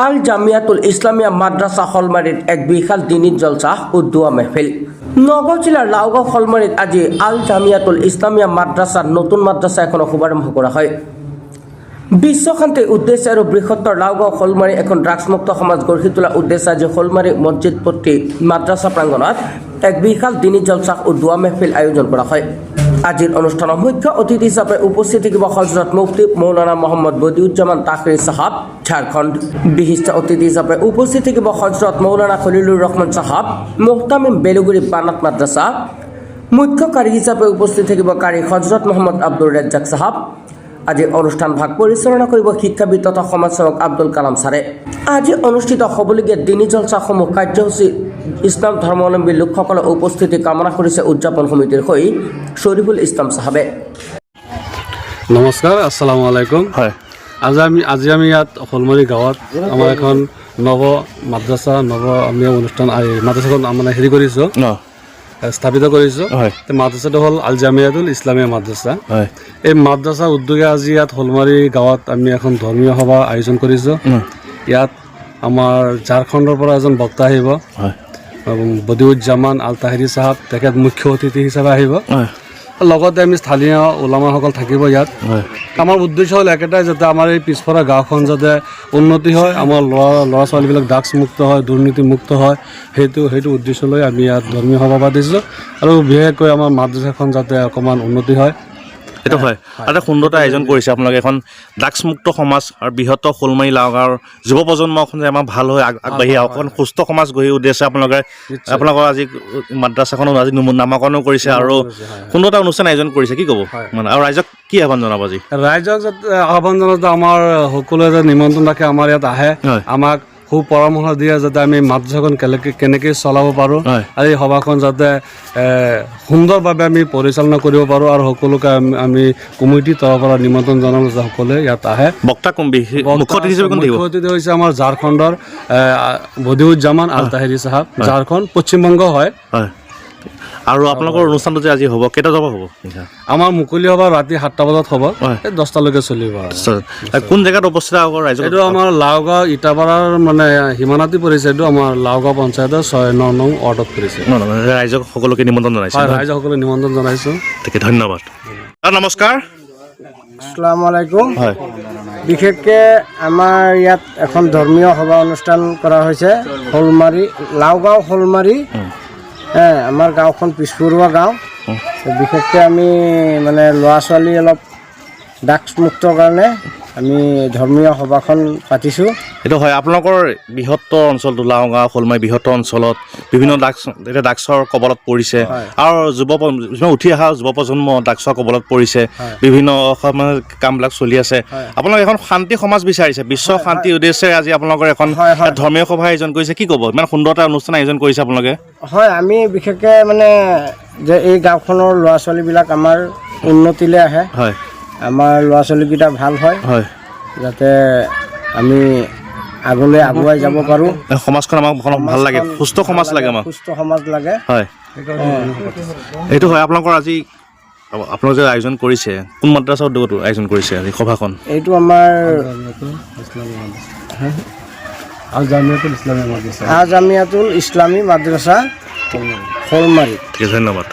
আল জামিয়াতুল ইসলামিয়া মাদ্ৰাসা হলমাৰিত এক বিশাল দিনী জলসা ও দোয়া মেহফিল। নগাঁও জিলাৰ লাওগাঁও হলমাৰিত আজি আল জামিয়াতুল ইসলামিয়া মাদ্ৰাসাৰ নতুন মাদ্ৰাসা এখনৰ শুভাৰম্ভ কৰা হয়। বিশ্ব শান্তিৰ উদ্দেশ্যে আৰু বৃহত্তৰ লাওগাঁও হলমাৰী এখন ড্ৰাগছমুক্ত সমাজ গঢ়ি তোলাৰ উদ্দেশ্যে আজি হলমাৰী মছজিদ পট্টি মাদ্ৰাসা প্ৰাংগণত এক বিশাল দিনী জলসা ও দোয়া মেহফিল আয়োজন কৰা হয়। আজিৰ অনুষ্ঠানত মুখ্য অতিথি হিচাপে উপস্থিত থাকিব হজৰত মুফতি মৌলানা মোহাম্মদ বদিউজ্জামান তাকৰী সাহাব ঝাৰখণ্ড। বিশিষ্ট অতিথি হিচাপে উপস্থিত থাকিব হজৰত মৌলানা খলিলুৰ ৰহমান সাহাব মুহতামিম বেলুগুৰি বানাত মাদ্ৰাসা। মুখ্য কাৰী হিচাপে উপস্থিত থাকিব কাৰী হজৰত মোহাম্মদ আব্দুল ৰাজ্জাক সাহাব। আজি অনুষ্ঠান ভাগ পৰিচালনা কৰিব শিক্ষাবিদ তথা সমাজসেৱক আব্দুল কালাম ছাৰে। আজি অনুষ্ঠিত হ'বলগীয়া দিনী জলসাসমূহ কাৰ্যসূচী ইছলাম ধৰ্মাৱলম্বী লোকসকলৰ উপস্থিতি কামনা কৰিছে উদযাপন সমিতিৰ হৈ শৰীফুল ইছলাম সাহাবে। নমস্কাৰ, আসসালামু আলাইকুম। হয়, আজি আমি ইয়াত হলমাৰী গাঁৱত আমাৰ এখন নৱ মাদ্ৰাসা আমি অনুষ্ঠান মাদ্ৰাসাখন মানে হেৰি কৰিছোঁ, স্থাপিত কৰিছোঁ। মাদ্ৰাসাটো হ'ল আল জামিয়াতুল ইছলামিয়া মাদ্ৰাসা। এই মাদ্ৰাসা উদ্যোগে আজি ইয়াত হলমাৰী গাঁৱত আমি এখন ধৰ্মীয় সভা আয়োজন কৰিছোঁ। ইয়াত আমাৰ ঝাৰখণ্ডৰ পৰা এজন বক্তা আহিব, বদিউজ্জামান আল তাহিৰী সাহাব, তেখেত মুখ্য অতিথি হিচাপে আহিব। লগতে আমি স্থানীয় ওলামাসকল থাকিব ইয়াত। আমাৰ উদ্দেশ্য হ'ল একেটাই, যাতে আমাৰ এই পিছপৰা গাঁওখন যাতে উন্নতি হয়, আমাৰ ল'ৰা ছোৱালীবিলাক ড্ৰাগছ মুক্ত হয়, দুৰ্নীতি মুক্ত হয়, সেইটো উদ্দেশ্য লৈ আমি ইয়াত ধৰ্মীয় সভা পাতিছোঁ। আৰু বিশেষকৈ আমাৰ মাদ্ৰাসাখন যাতে অকণমান উন্নতি হয়, সেইটো হয়। আৰু সুন্দৰতা আয়োজন কৰিছে আপোনালোকে এখন ড্ৰাগছমুক্ত সমাজ আৰু বৃহত্তৰ হলমাৰী লাওগাঁৱৰ যুৱ প্ৰজন্মখন যে আমাৰ ভাল হৈ আগবাঢ়ি আহক, এখন সুস্থ সমাজ গঢ়ি উদ্দেশ্যে আপোনালোকৰ আজি মাদ্ৰাসাখনো আজি নামাকৰণো কৰিছে আৰু সুন্দৰতা অনুষ্ঠান আয়োজন কৰিছে। কি ক'ব মানে, আৰু ৰাইজক কি আহ্বান জনাব? আজি ৰাইজক আহ্বান জনাতে আমাৰ সকলোৱে যে নিমন্ত্ৰণ ৰাখে, আমাৰ ইয়াত আহে, আমাক খুব পৰামৰ্শ দিয়ে যাতে আমি মাদ্ৰাসাখন কেনেকৈ চলাব পাৰোঁ, আৰু এই সভাখন যাতে সুন্দৰভাৱে আমি পৰিচালনা কৰিব পাৰোঁ। আৰু সকলোকে আমি কমিটিৰ তৰফৰ পৰা নিমন্ত্ৰণ জনালোঁ যে সকলোৱে ইয়াত আহে। মুখ্য অতিথি হৈছে আমাৰ ঝাৰখণ্ডৰ বদিউজ্জামান আল তাহিৰী সাহাব, ঝাৰখণ্ড পশ্চিমবংগ হয়। আৰু আপোনালোকৰ অনুষ্ঠানটো যে আজি হ'ব, কেইটা যাব হ'ব? আমাৰ মুকলি হ'ব ৰাতি 7টা বজাত হ'ব, 10টালৈকে চলিব। কোন জেগাত উপস্থিত হ'ব ৰাইজ? এইটো আমাৰ লাওগাঁও ইটাপাৰাৰ মানে সীমানাতি পৰিছে। এইটো আমাৰ লাওগাঁও পঞ্চায়তৰ 6 নং ৱাৰ্ডত পৰিছে। ৰাইজক সকলোকে নিমন্ত্ৰণ জনাইছে? ৰাইজক সকলোকে নিমন্ত্ৰণ জনাইছোঁ। তাকে ধন্যবাদ। নমস্কাৰ, আসসালামু আলাইকুম। বিশেষকৈ আমাৰ ইয়াত এখন ধৰ্মীয় সভা অনুষ্ঠান কৰা হৈছে হলমাৰী, লাওগাঁও হলমাৰী। আমাৰ গাঁওখন পিছপৰুৱা গাঁও। বিশেষকৈ আমি মানে ল'ৰা ছোৱালী অলপ ড্ৰাগছ মুক্তৰ কাৰণে আমি ধৰ্মীয় সভাখন পাতিছোঁ। সেইটো হয়। আপোনালোকৰ বৃহত্তৰ অঞ্চলটো লাওগাঁও হলমাৰী বৃহত্তৰ অঞ্চলত বিভিন্ন ড্ৰাগছৰ কবলত পৰিছে, আৰু উঠি অহা যুৱ প্ৰজন্ম ড্ৰাগছৰ কবলত পৰিছে, বিভিন্ন কামবিলাক চলি আছে। আপোনালোকে এখন শান্তি সমাজ বিচাৰিছে, বিশ্ব শান্তিৰ উদ্দেশ্যে আজি আপোনালোকৰ এখন ধৰ্মীয় সভা আয়োজন কৰিছে। কি ক'ব, ইমান সুন্দৰ এটা অনুষ্ঠান আয়োজন কৰিছে আপোনালোকে? হয়, আমি বিশেষকৈ মানে যে এই গাঁওখনৰ ল'ৰা ছোৱালীবিলাক আমাৰ উন্নতিলৈ আহে, আমাৰ ল'ৰা ছোৱালীকেইটা ভাল হয়, যাতে আমি আগলৈ আগুৱাই যাব পাৰোঁ। সমাজখন আমাক ভাল লাগে, সুস্থ সমাজ লাগে, আমাক সুস্থ সমাজ লাগে। হয়, এইটো হয়। আপোনালোকৰ আজি আপোনালোকে যে আয়োজন কৰিছে, কোন মাদ্ৰাছাৰ উদ্যোগত আয়োজন কৰিছে আজি সভাখন? এইটো আমাৰ আল জামিয়াতুল ইছলামী মাদ্ৰাসা হলমাৰী। ঠিক আছে, ধন্যবাদ।